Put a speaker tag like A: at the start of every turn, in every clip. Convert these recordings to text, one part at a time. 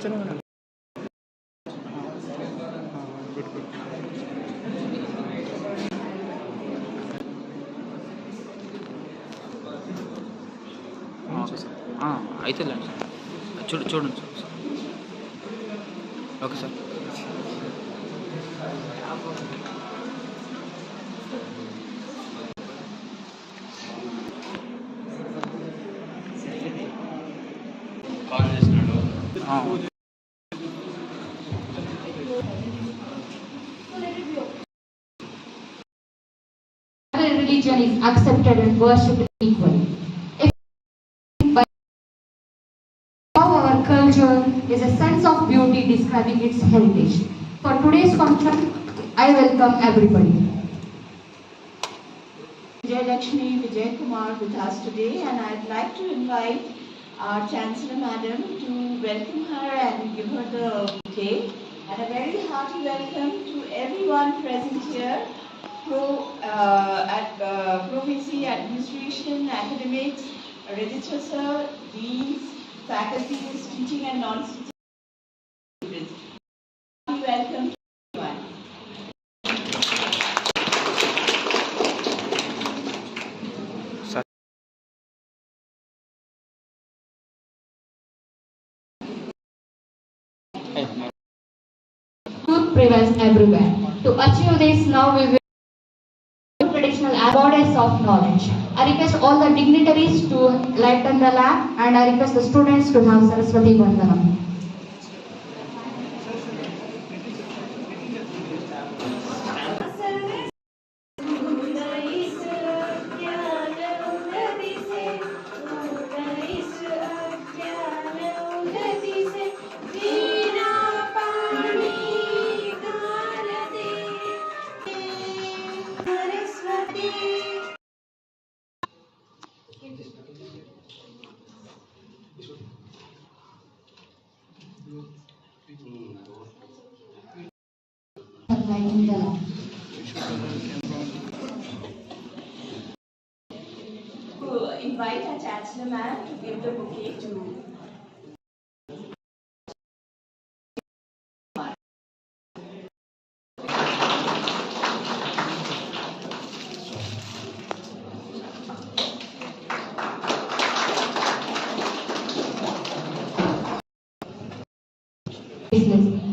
A: चलो madam good good
B: అయితే లేండి సార్ చూడండి సార్ ఓకే సార్ కాల్ చేస్తున్నాడు
C: religion is accepted and worshipped equally. Our culture is a sense of beauty describing its heritage. For today's function, I welcome everybody.
D: Vijayalakshmi, Vijayakumar with us today, and I'd like to invite our Chancellor Madam to welcome her and give her the bouquet. And a very hearty welcome to everyone present here, Pro-VC, Administration, Academics, Registrar Sir, Deans, faculties, teaching and non-teaching students. Welcome to everyone.
C: Truth prevails everywhere. To achieve this, now we will traditional goddess of knowledge. I request all the dignitaries to lighten the lamp, and I request the students to have Saraswati Vandanam.
D: Invite our Chancellor Ma'am to give the bouquet to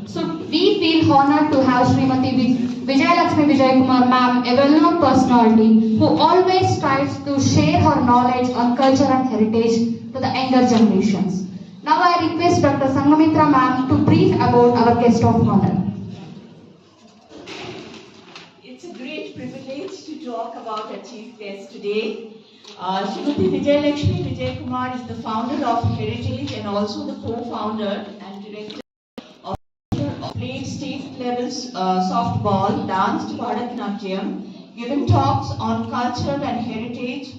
C: So we feel honored to have Srimati Vijayalakshmi Vijayakumar ma'am, a well-known personality who always tries to share her knowledge on culture and heritage to the younger generations. Now I request Dr. Sangamitra ma'am to brief about our guest of honor.
D: It's a great privilege to talk about our chief guest today. Srimati Vijayalakshmi Vijayakumar is the founder of Heritage and also the co-founder and director of played state level softball, danced Bharatanatyam, given talks on culture and heritage,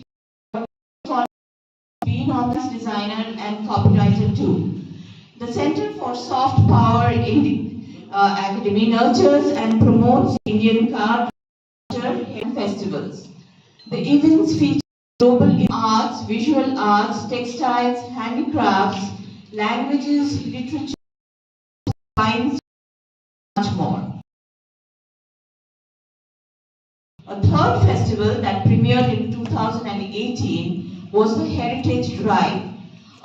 D: been office designer and copywriter too. The Center for Soft Power Academy nurtures and promotes Indian culture and festivals. The events feature global arts, visual arts, textiles, handicrafts, languages, literature, science, and much more. A third festival that premiered in 2018 was the Heritage Drive,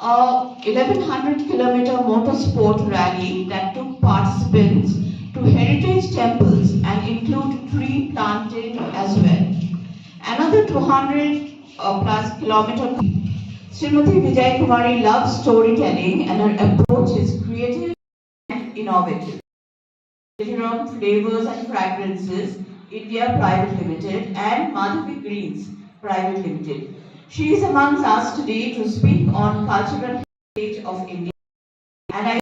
D: a 1100-kilometer motorsport rally that took participants to heritage temples and included tree planting as well. Another 200 plus kilometer. Srimati Vijayakumar loves storytelling and her approach is creative and innovative. On Flavors and Fragrances, India Private Limited and Madhavi Greens Private Limited. She is amongst us today to speak on cultural heritage of India, and I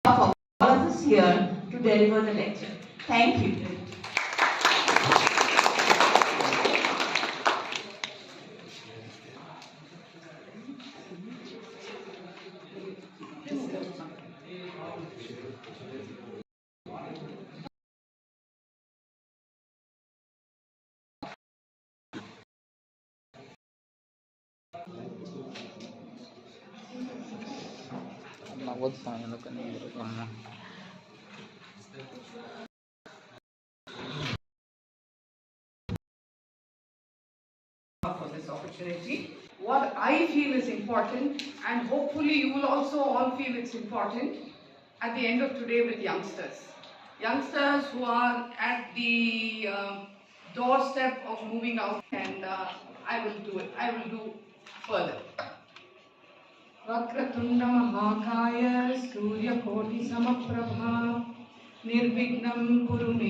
D: of all of us here to deliver the lecture. Thank you.
B: నవ్వదు స్వామి ఎందుకని అమ్మ
E: for this opportunity. What I feel is important, and hopefully you will also all feel it's important at the end of today with youngsters. Youngsters who are at the doorstep of moving out, and I will do it. I will do further. Vakratunda Mahakaya Surya Koti Samaprabha Nirvignam Guru Me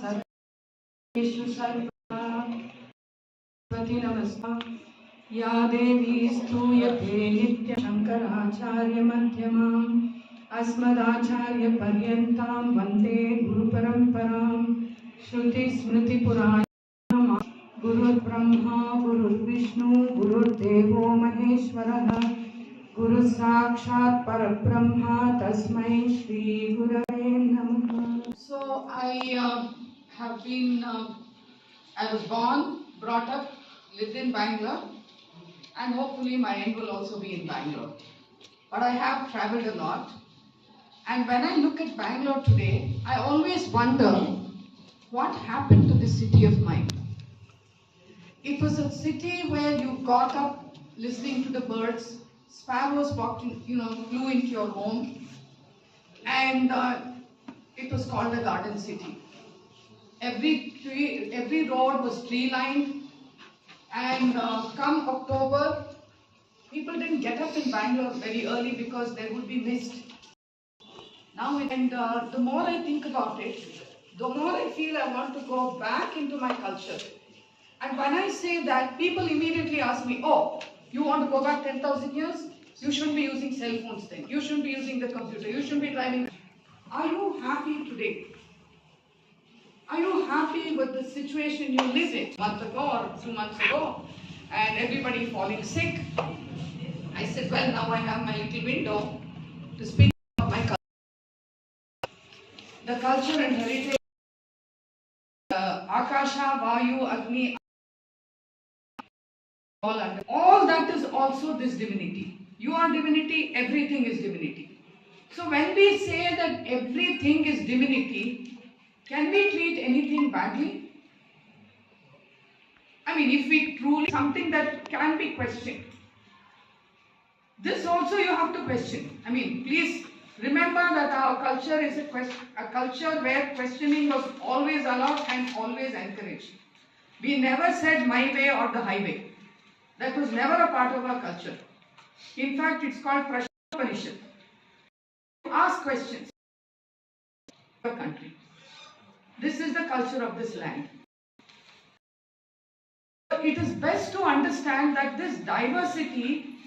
E: Sarveshu Sarva Namaskar Ya Devi Stuyate Nitya Shankaracharya Madhyamam Asmadacharya Paryantam Vande Guru Paramparam Shruti Smriti Purana Guru Brahma Guru Vishnu Guru Devo Maheshwaraha Guru Sakshat Parabrahma Tasmai Shri Gurave Namaha. So I have been I was born, brought up, lived in Bangalore, and hopefully my end will also be in Bangalore. But I have traveled a lot, and when I look at Bangalore today, I always wonder what happened to this city of mine. It was a city where you got up listening to the birds, sparrows walked in, flew into your home, and it was called a garden city. Every road was tree-lined, and come October, people didn't get up in Bangalore very early because there would be mist. Now, the more I think about it, the more I feel I want to go back into my culture. And when I say that, people immediately ask me, oh, you want to go back 10,000 years? You shouldn't be using cell phones then. You shouldn't be using the computer. You shouldn't be driving. Are you happy today? Are you happy with the situation you live in? A month ago or 2 months ago, and everybody falling sick. I said, well, now I have my little window to speak about my culture. The culture and heritage, Akasha, Vayu, Agni, all that is also this divinity. You are divinity, everything is divinity. So when we say that everything is divinity, can we treat anything badly? I mean, if we truly something that can be questioned, this also you have to question. I mean, please remember that our culture is a culture where questioning was always allowed and always encouraged. We never said my way or the highway. That was never a part of our culture. In fact, it's called Prashna. Ask questions. Your country. This is the culture of this land. It is best to understand that this diversity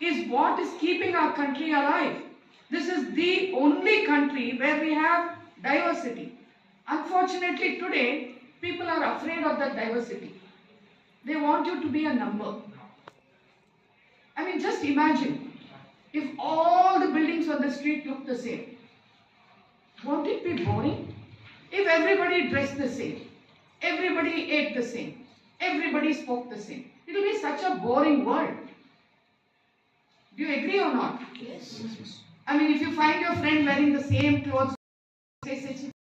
E: is what is keeping our country alive. This is the only country where we have diversity. Unfortunately, today, people are afraid of that diversity. They want you to be a number. I mean, just imagine if all the buildings on the street look the same. Won't it be boring? If everybody dressed the same, everybody ate the same, everybody spoke the same, it will be such a boring world. Do you agree or not?
D: Yes.
E: I mean, if you find your friend wearing the same clothes, say such a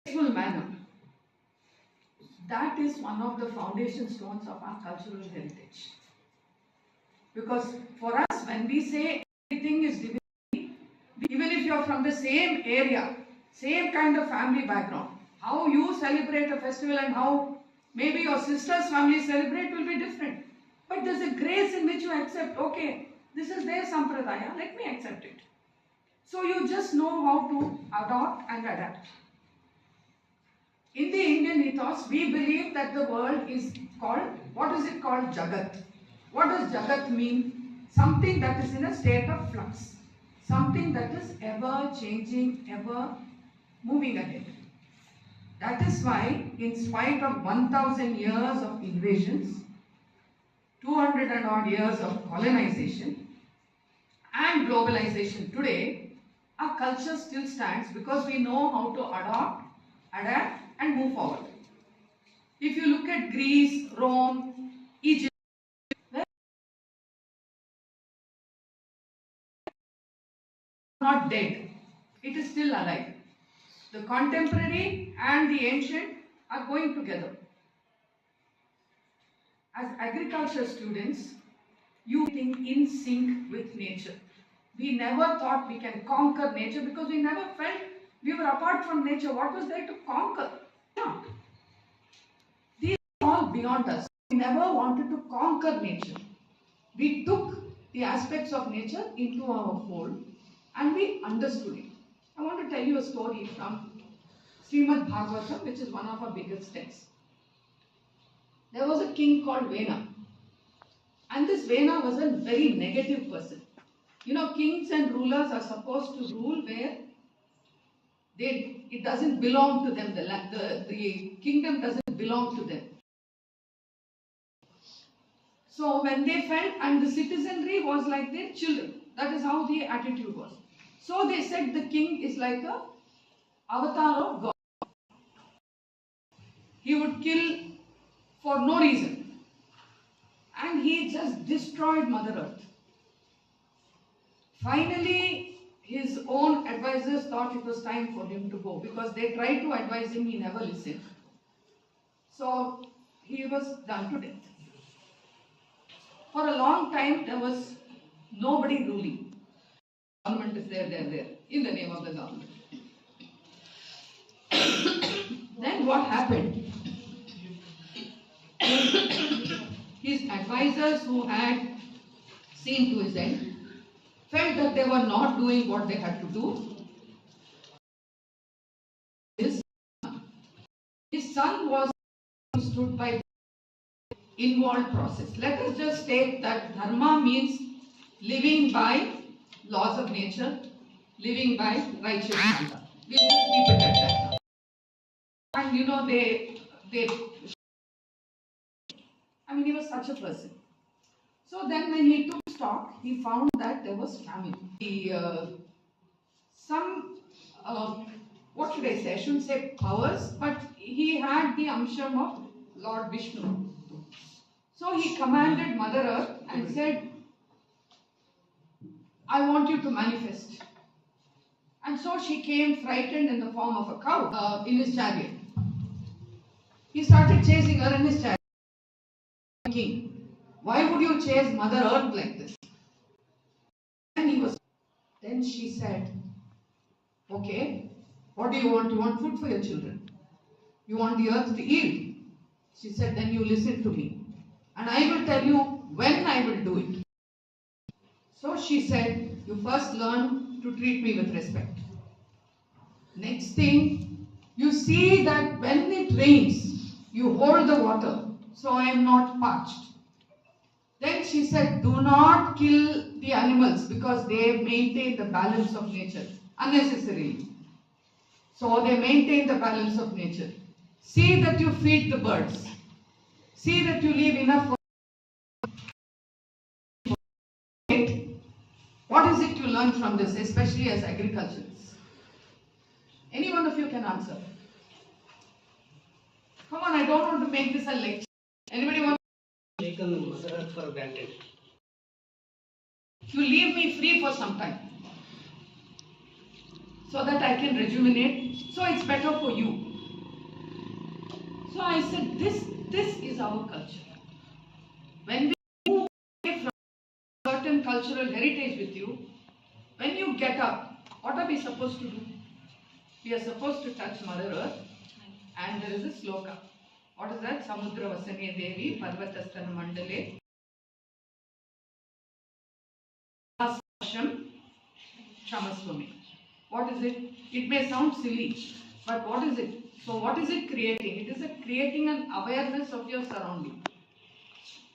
E: graceful manner, that is one of the foundation stones of our cultural heritage. Because for us, when we say everything is divinity, even if you are from the same area, same kind of family background, how you celebrate a festival and how maybe your sister's family celebrate will be different. But there's a grace in which you accept, okay, this is their sampradaya, let me accept it. So you just know how to adopt and adapt. In the Indian ethos, we believe that the world is called, what is it called? Jagat. What does Jagat mean? Something that is in a state of flux. Something that is ever changing, ever moving ahead. That is why, in spite of 1000 years of invasions, 200 and odd years of colonization and globalization today, our culture still stands because we know how to adopt, adapt and move forward. If you look at Greece, Rome, Egypt, not dead, it is still alive. The contemporary and the ancient are going together. As agriculture students, you think in sync with nature. We never thought we can conquer nature because we never felt we were apart from nature. What was there to conquer? No. These are all beyond us. We never wanted to conquer nature. We took the aspects of nature into our fold and we understood it. I want to tell you a story from Srimad Bhagavatam, which is one of our biggest texts. There was a king called Vena. And this Vena was a very negative person. You know, kings and rulers are supposed to rule where it doesn't belong to them. The kingdom doesn't belong to them. So when they felt, and the citizenry was like their children. That is how the attitude was. So they said the king is like a avatar of God. He would kill for no reason. And he just destroyed Mother Earth. Finally, his own advisors thought it was time for him to go because they tried to advise him, he never listened. So he was done to death. For a long time, there was nobody ruling. Government is there, in the name of the government. Then what happened? His advisors who had seen to his end felt that they were not doing what they had to do. His son was understood by the involved process. Let us just state that dharma means living by laws of nature, living by righteous conduct. We'll just keep it at that. And you know, he was such a person. So then when he took stock, he found that there was famine. What should I say? I shouldn't say powers, but he had the amsham of Lord Vishnu. So he commanded Mother Earth and said, I want you to manifest. And so she came frightened in the form of a cow in his chariot. He started chasing her in his chariot. Thinking, why would you chase Mother Earth like this? Then she said, okay, what do you want? You want food for your children? You want the earth to yield? She said, then you listen to me. And I will tell you when I will do it. So she said, you first learn to treat me with respect. Next thing, you see that when it rains, you hold the water, so I am not parched. Then she said, do not kill the animals because they maintain the balance of nature unnecessarily. So they maintain the balance of nature. See that you feed the birds. See that you leave enough for it. What is it you learn from this, especially as agriculturists? Any one of you can answer. Come on, I don't want to make this a lecture. Anybody want?
A: Taken Mother Earth for granted.
E: You leave me free for some time so that I can rejuvenate. So it's better for you. So I said, this is our culture. When we move away from certain cultural heritage with you, when you get up, what are we supposed to do? We are supposed to touch Mother Earth, and there is a sloka. What is that? Samudra Vasane Devi Parvatastana Mandale Asham Shamaswami. What is it? It may sound silly, but what is it? So what is it creating? It is creating an awareness of your surrounding.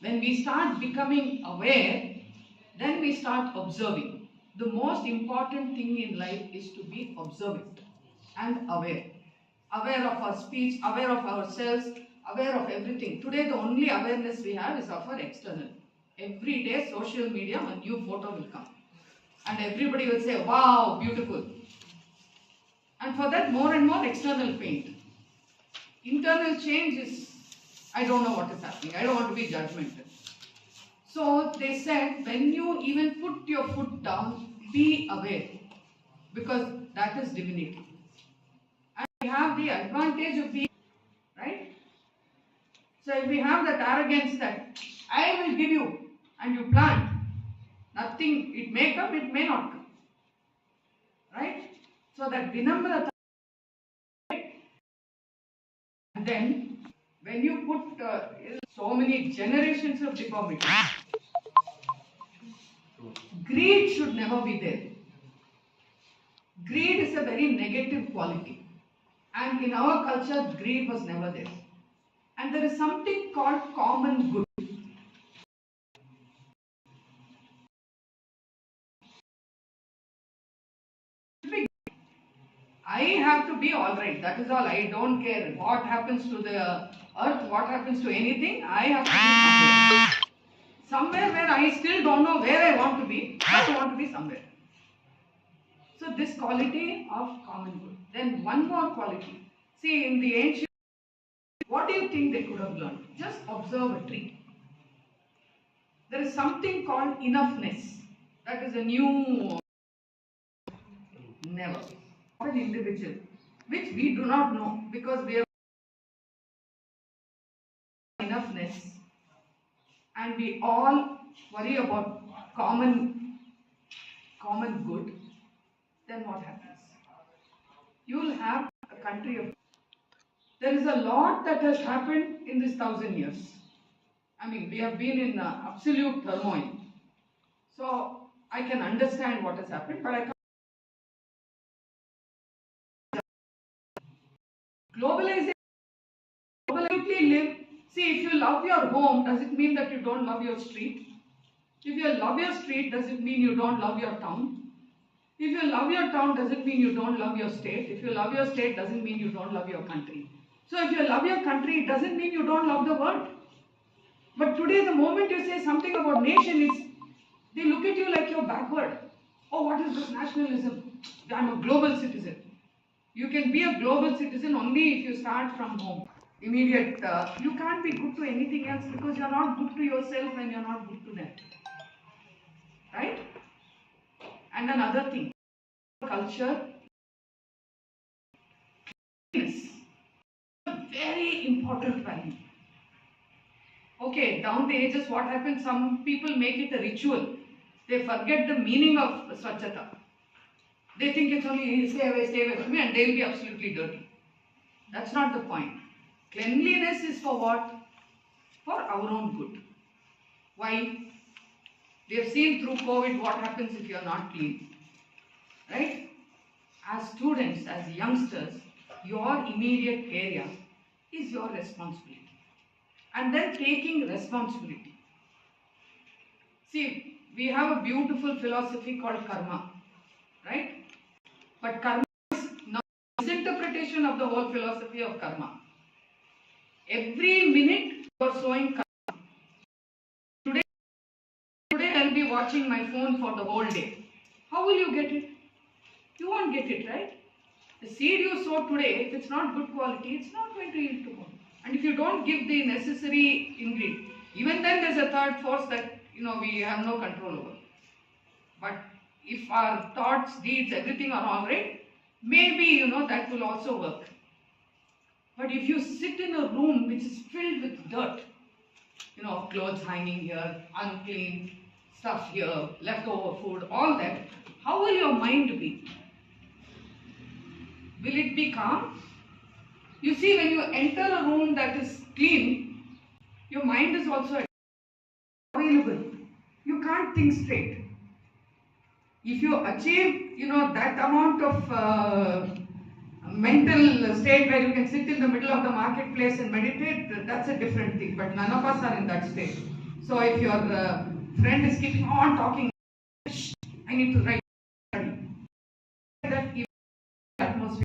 E: When we start becoming aware, then we start observing. The most important thing in life is to be observant and aware. Aware of our speech, aware of ourselves, aware of everything. Today the only awareness we have is of our external. Every day social media, a new photo will come. And everybody will say, wow, beautiful. And for that more and more external paint. Internal change is, I don't know what is happening. I don't want to be judgmental. So they said, when you even put your foot down, be aware. Because that is divinity. And we have the advantage of being, right? So if we have that arrogance that I will give you and you plant, nothing, it may come, it may not come. Right? So that vinamrata. And then when you put so many generations of deformity, greed should never be there. Greed is a very negative quality. And in our culture, greed was never there. And there is something called common good. I have to be alright, that is all. I don't care what happens to the earth, what happens to anything. I have to be somewhere where I still don't know where I want to be, but I want to be somewhere. So this quality of common good. Then one more quality. See, in the ancient, what do you think they could have learned? Just observe a tree. There is something called enoughness. That is a new, never. An individual, which we do not know because we have enoughness and we all worry about common good. Then what happens? You will have a country of. There is a lot that has happened in this 1,000 years. I mean, we have been in absolute turmoil. So I can understand what has happened, but I can't. Globalization. Globally live. See, if you love your home, does it mean that you don't love your street? If you love your street, does it mean you don't love your town? If you love your town, does it mean you don't love your state? If you love your state, doesn't mean you don't love your country. So if you love your country, it doesn't mean you don't love the world. But today, the moment you say something about nation, they look at you like you're backward. Oh, what is this nationalism? I'm a global citizen. You can be a global citizen only if you start from home. Immediate, you can't be good to anything else because you're not good to yourself and you're not good to them. Right? And another thing, culture is a very important value. Okay, down the ages, what happens? Some people make it a ritual. They forget the meaning of Swachhata. They think it's only stay away from me, and they'll be absolutely dirty. That's not the point. Cleanliness is for what? For our own good. Why? We have seen through COVID what happens if you are not clean. Right? As students, as youngsters, your immediate area is your responsibility. And then taking responsibility. See, we have a beautiful philosophy called karma, right? But karma is now misinterpretation of the whole philosophy of karma. Every minute you are showing karma. Today I'll be watching my phone for the whole day. How will you get it? You won't get it, right? The seed you sow today, if it's not good quality, it's not going to yield tomorrow. And if you don't give the necessary ingredient, even then there's a third force that we have no control over. But if our thoughts, deeds, everything are all right, maybe that will also work. But if you sit in a room which is filled with dirt, clothes hanging here, unclean stuff here, leftover food, all that, how will your mind be? Will it be calm? You see, when you enter a room that is clean, your mind is also available. You can't think straight. If you achieve, that amount of mental state where you can sit in the middle of the marketplace and meditate, that's a different thing. But none of us are in that state. So if your friend is keeping on talking, I need to write that atmosphere.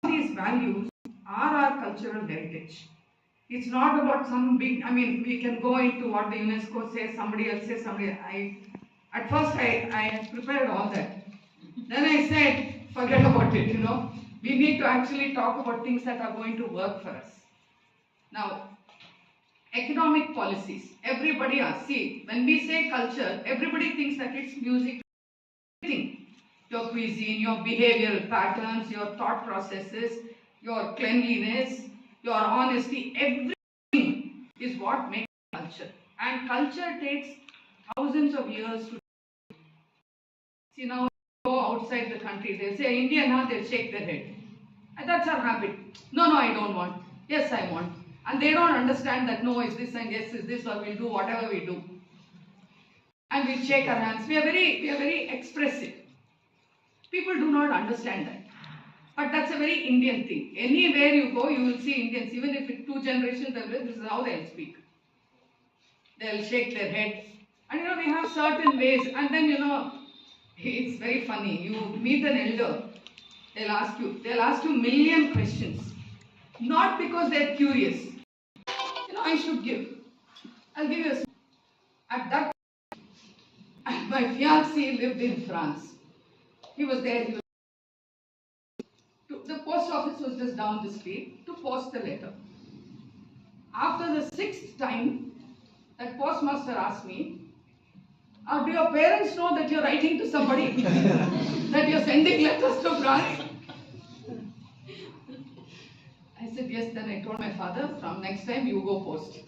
E: These values are our cultural heritage. It's not about some big, we can go into what the UNESCO says, somebody else says, at first I prepared all that. Then I said, forget about it, We need to actually talk about things that are going to work for us. Now, economic policies. Everybody asks, see, when we say culture, everybody thinks that it's music, everything. Your cuisine, your behavioral patterns, your thought processes, your cleanliness, your honesty, everything is what makes culture. And culture takes thousands of years to. See, now go outside the country, they'll say Indian, they'll shake their head. And that's our habit. No, I don't want. Yes, I want. And they don't understand that no is this and yes is this, or we'll do whatever we do. And we'll shake our hands. We are very expressive. People do not understand that. But that's a very Indian thing. Anywhere you go, you will see Indians, even if it's 2 generations away, this is how they'll speak. They'll shake their head. And we have certain ways. And then, it's very funny. You meet an elder, they'll ask you a million questions. Not because they're curious. I'll give you a. At that time, my fiancé lived in France. He was there. The post office was just down the street to post the letter. After the 6th time, that postmaster asked me, do your parents know that you're writing to somebody? That you're sending letters to France? I said, yes. Then I told my father, from next time you go post.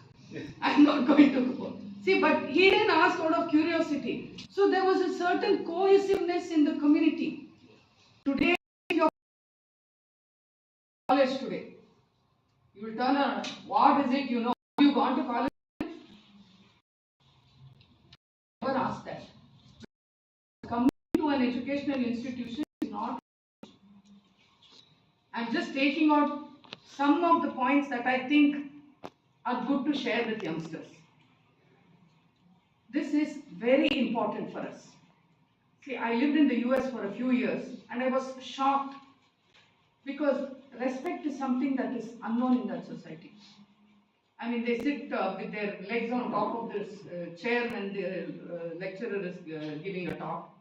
E: I'm not going to go. See, but he didn't ask out of curiosity. So there was a certain cohesiveness in the community. Today, your college today, you will turn around. What is it you know? Have you gone to college? Never ask that. Coming to an educational institution is not. I'm just taking out some of the points that I think are good to share with youngsters. This is very important for us. See, I lived in the US for a few years and I was shocked because respect is something that is unknown in that society. They sit with their legs on top of this chair when the lecturer is giving a talk,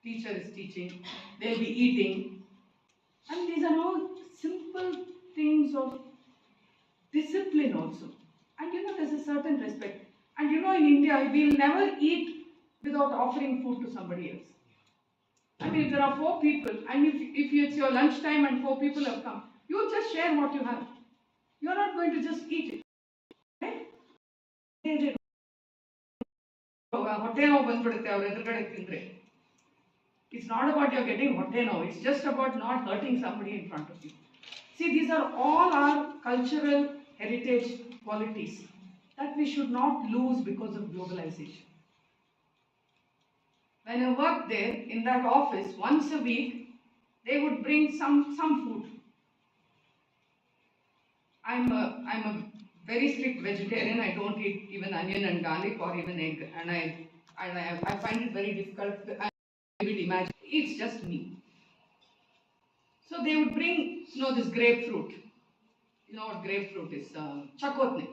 E: teacher is teaching, they'll be eating. And these are all simple things of discipline also. And there's a certain respect. And in India, we'll never eat without offering food to somebody else. If there are 4 people, and if it's your lunchtime and 4 people have come, you just share what you have. You're not going to just eat it. Right? It's not about you're getting hoteno, it's just about not hurting somebody in front of you. See, these are all our cultural heritage qualities that we should not lose because of globalization. When I worked there, in that office, once a week, they would bring some food. I'm a very strict vegetarian. I don't eat even onion and garlic or even egg, and I find it very difficult. I would imagine it's just me. So they would bring, this grapefruit. You know what grapefruit is? Chakotne.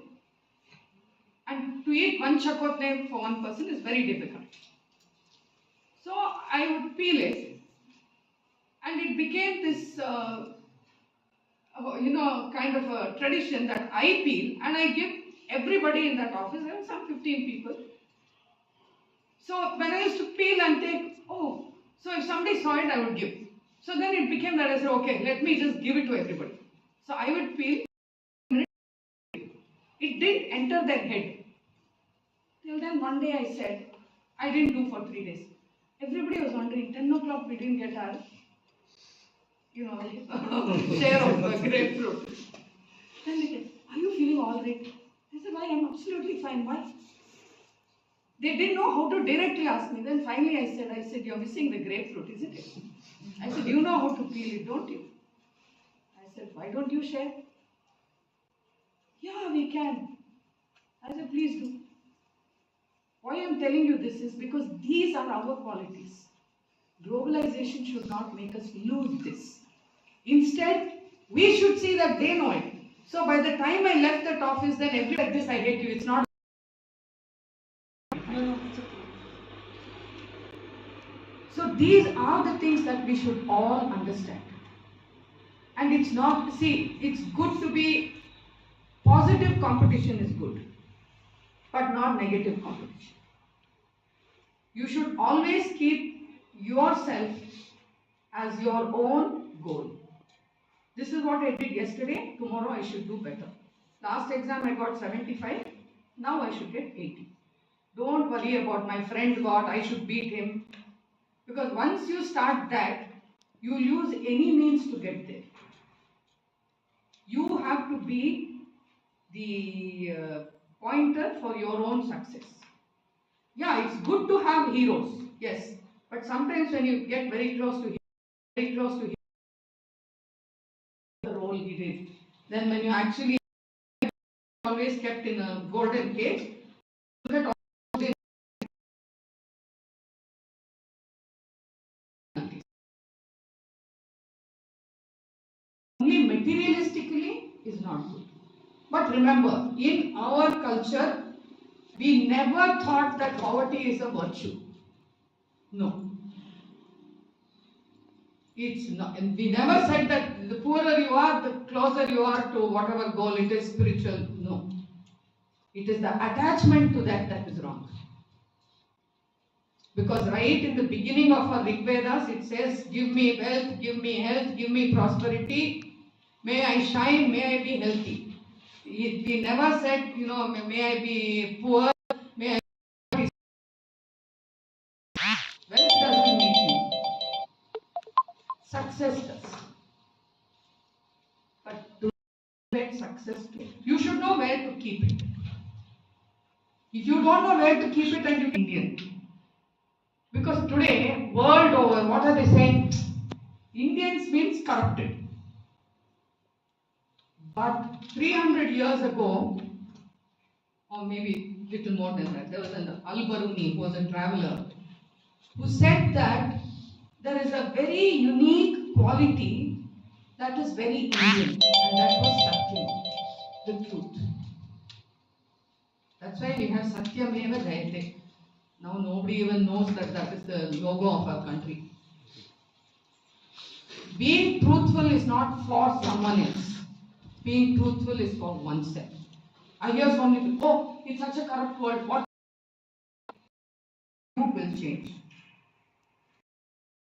E: And to eat one chakotne for one person is very difficult. So I would peel it, and it became this, kind of a tradition that I peel and I give everybody in that office, there are some 15 people. So when I used to peel and take, so if somebody saw it, I would give. So then it became that I said, okay, let me just give it to everybody. So I would peel. It didn't enter their head. Till then one day I said, I didn't do for 3 days. Everybody was wondering, 10 o'clock we didn't get our, share of grapefruit. Then they said, are you feeling all right? I said, why? I'm absolutely fine. Why? They didn't know how to directly ask me. Then finally I said, you're missing the grapefruit, isn't it? I said, you know how to peel it, don't you? I said, why don't you share? Yeah, we can. I said, please do. Why I'm telling you this is because these are our qualities. Globalization should not make us lose this. Instead, we should see that they know it. So by the time I left that office, then everybody like this, I hate you. It's not. So these are the things that we should all understand. And it's not, it's good to be, positive competition is good, but not negative competition. You should always keep yourself as your own goal. This is what I did yesterday, tomorrow I should do better. Last exam I got 75, now I should get 80. Don't worry about my friend got, I should beat him. Because once you start that, you will use any means to get there. You have to be the pointer for your own success. Yeah, it's good to have heroes, yes. But sometimes when you get very close to him, the role he did, then when you actually always kept in a golden cage, only materialistically is not good. But remember, in our culture, we never thought that poverty is a virtue. No. It's not. And we never said that the poorer you are, the closer you are to whatever goal it is, spiritual. No. It is the attachment to that is wrong. Because right in the beginning of our Rig Vedas, it says, give me wealth, give me health, give me prosperity. May I shine, may I be healthy. We never said, may I be poor, may I be. Wealth doesn't make you. Success does. But to get success to, you should know where to keep it. If you don't know where to keep it, then you're Indian. Because today, world over, what are they saying? Indians means corrupted. But 300 years ago, or maybe little more than that, there was an Al-Baruni who was a traveler who said that there is a very unique quality that is very Indian, and that was Satyam, the truth. That's why we have Satyameva Jayate. Now nobody even knows that is the logo of our country. Being truthful is not for someone else. Being truthful is for oneself. I hear so many people, it's such a corrupt world. What will change?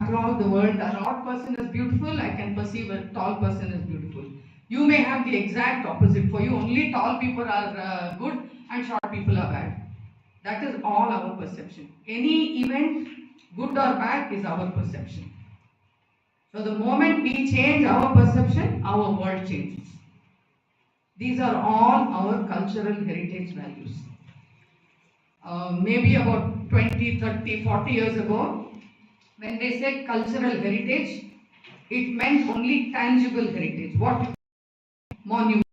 E: Across the world, a short person is beautiful, I can perceive a tall person is beautiful. You may have the exact opposite. For you, only tall people are good and short people are bad. That is all our perception. Any event, good or bad, is our perception. So the moment we change our perception, our world changes. These are all our cultural heritage values. Maybe about 20, 30, 40 years ago, when they said cultural heritage, it meant only tangible heritage. What? Monuments.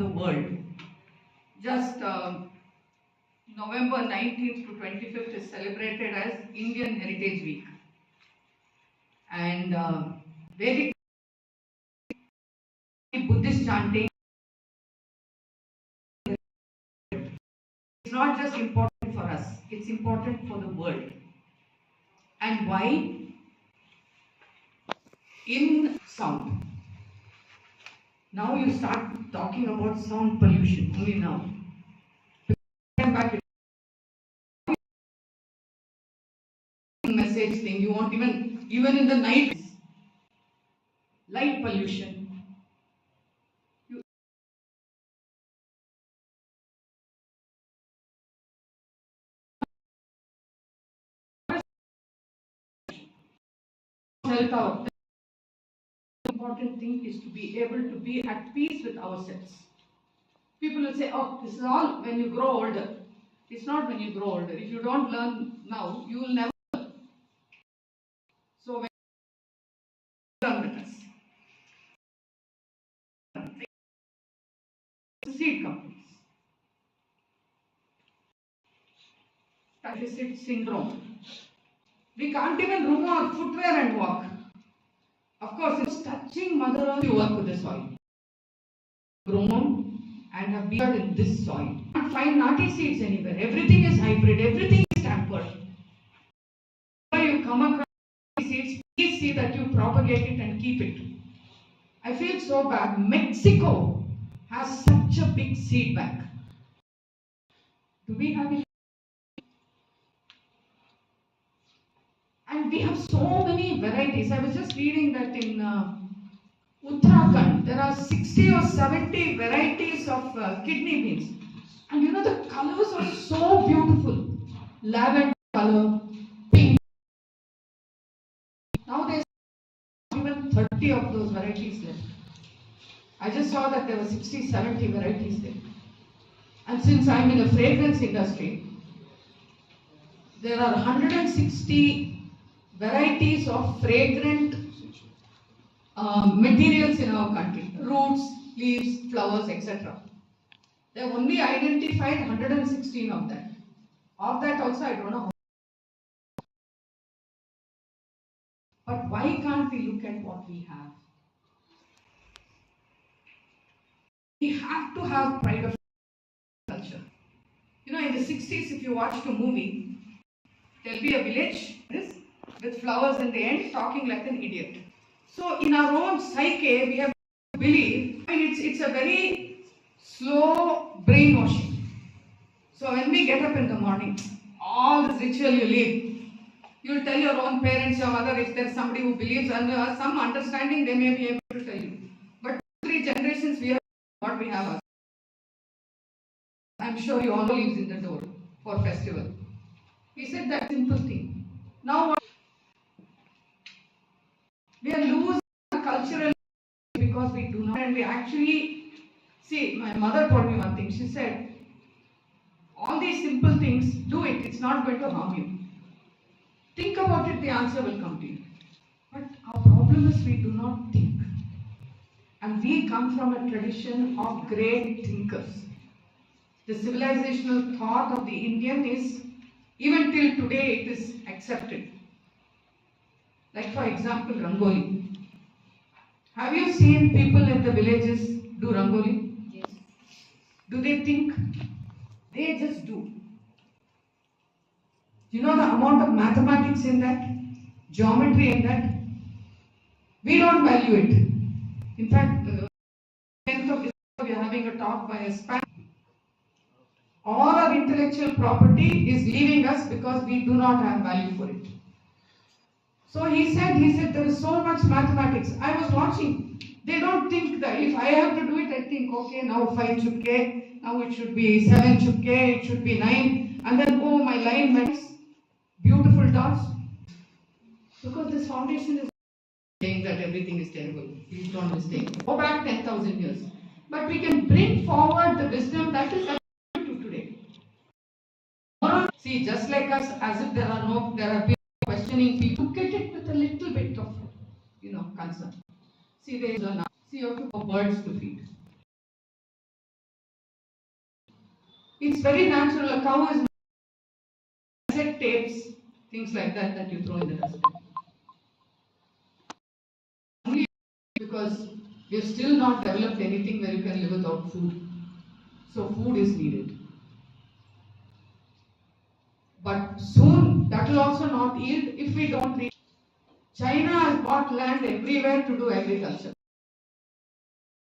E: the world. Just November 19th to 25th is celebrated as Indian Heritage Week. And Vedic Buddhist chanting is not just important for us, it's important for the world. And why? In sound. Now you start talking about sound pollution only now. Back message thing, you won't even in the night, light pollution. Health out. The important thing is to be able to be at peace with ourselves. People will say, oh, this is all when you grow older. It's not when you grow older. If you don't learn now, you will never learn. So when you learn with us. Seed companies. Deficit syndrome. We can't even remove our footwear and walk. Of course, it's touching Mother Earth. You work with the soil. Grown and have been in this soil. You can't find nati seeds anywhere. Everything is hybrid. Everything is tampered. When you come across seeds, please see that you propagate it and keep it. I feel so bad. Mexico has such a big seed bank. Do we have it? And we have so many varieties. I was just reading that in Uttarakhand, there are 60 or 70 varieties of kidney beans. And you know, the colors are so beautiful. Lavender color, pink. Now there's even 30 of those varieties left. I just saw that there were 60, 70 varieties there. And since I'm in the fragrance industry, there are 160 varieties of fragrant materials in our country. Roots, leaves, flowers, etc. They have only identified 116 of that. Of that also I don't know how. But why can't we look at what we have? We have to have pride of culture. You know, in the 60s, if you watched a movie, there'll be a village with flowers in the end, talking like an idiot. So in our own psyche, we have to believe, it's a very slow brainwashing. So when we get up in the morning, all this ritual you leave, you'll tell your own parents, your mother, if there's somebody who believes and has some understanding, they may be able to tell you. But 3 generations, we have what we have. I'm sure you all leaves in the door for festival. We said that simple thing. Now what? We are losing our cultural because we do not, and we actually see. My mother told me one thing. She said, all these simple things, do it. It's not going to harm you. Think about it, the answer will come to you. But our problem is we do not think. And we come from a tradition of great thinkers. The civilizational thought of the Indian is, even till today, it is accepted. Like for example, Rangoli. Have you seen people in the villages do Rangoli? Yes. Do they think? They just do. You know the amount of mathematics in that? Geometry in that? We don't value it. In fact, we are having a talk by a Spanish. All our intellectual property is leaving us because we do not have value for it. So he said there is so much mathematics. I was watching. They don't think that if I have to do it, I think, okay, now 5 chupke, now it should be 7 chupke, it should be 9, and then, oh, my line makes beautiful dots. Because this foundation is saying that everything is terrible. Please don't mistake. Go back 10,000 years. But we can bring forward the wisdom that is to today. See, just like us, as if there are people questioning people, get it with a little bit of, concern. See, there is a birds to feed. It's very natural. A cow is cassette tapes, things like that that you throw in the dustbin. Only because we've still not developed anything where you can live without food. So food is needed. But soon that will also not yield if we don't reach. China has bought land everywhere to do agriculture.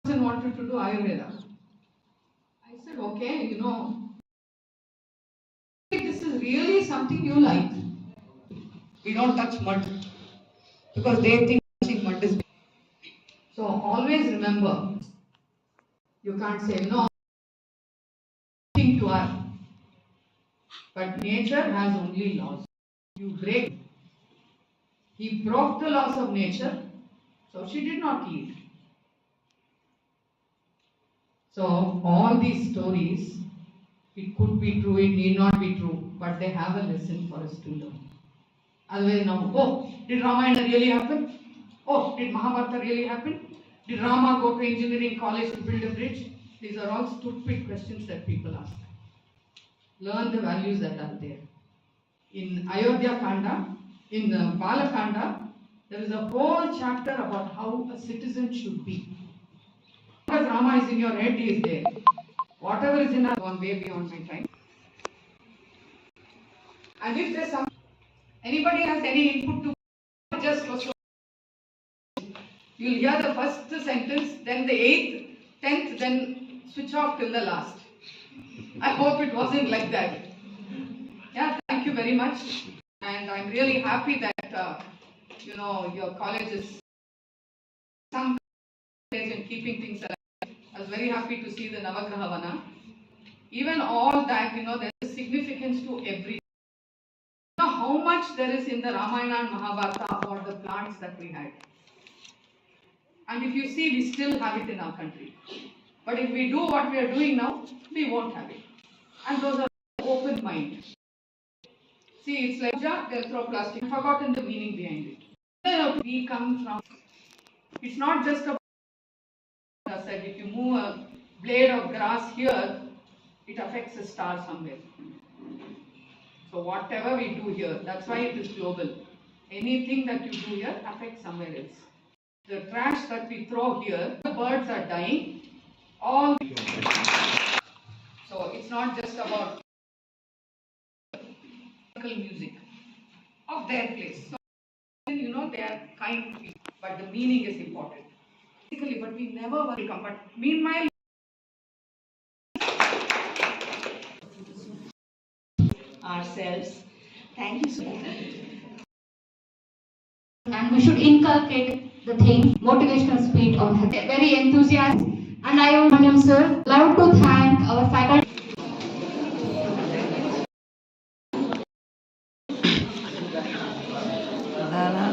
E: Person wanted to do Ayurveda. I said, okay, this is really something you like. We don't touch mud because they think touching mud is. So always remember, you can't say no to her. But nature has only laws. You break. He broke the laws of nature, so she did not eat. So all these stories, it could be true, it need not be true, but they have a lesson for us to learn. Otherwise now, oh, did Ramayana really happen? Oh, did Mahabharata really happen? Did Rama go to engineering college to build a bridge? These are all stupid questions that people ask. Learn the values that are there. In Ayodhya Kanda, in Balakanda, there is a whole chapter about how a citizen should be. Because Rama is in your head, he is there. Whatever is in our one way beyond my time. And if there's anybody has any input to just close. You'll hear the first sentence, then the 8th, 10th, then switch off till the last. I hope it wasn't like that. Yeah, thank you very much. And I'm really happy that, your college is some in keeping things alive. I was very happy to see the Navagraha Vana. Even all that, there's a significance to everything. You know how much there is in the Ramayana and Mahabharata about the plants that we had. And if you see, we still have it in our country. But if we do what we are doing now, we won't have it. And those are open mind. See, it's like they'll throw plastic. I've forgotten the meaning behind it. We come from. It's not just about. I said, if you move a blade of grass here, it affects a star somewhere. So whatever we do here, that's why it is global. Anything that you do here affects somewhere else. The trash that we throw here, the birds are dying. So it's not just about music of their place. So, they are kind people, but the meaning is important. But we never want to come. But meanwhile,
D: ourselves. Thank you so much.
C: And we should inculcate the thing, motivational speech on her. Very enthusiastic. And I would, sir, love to thank our faculty.
D: La, la.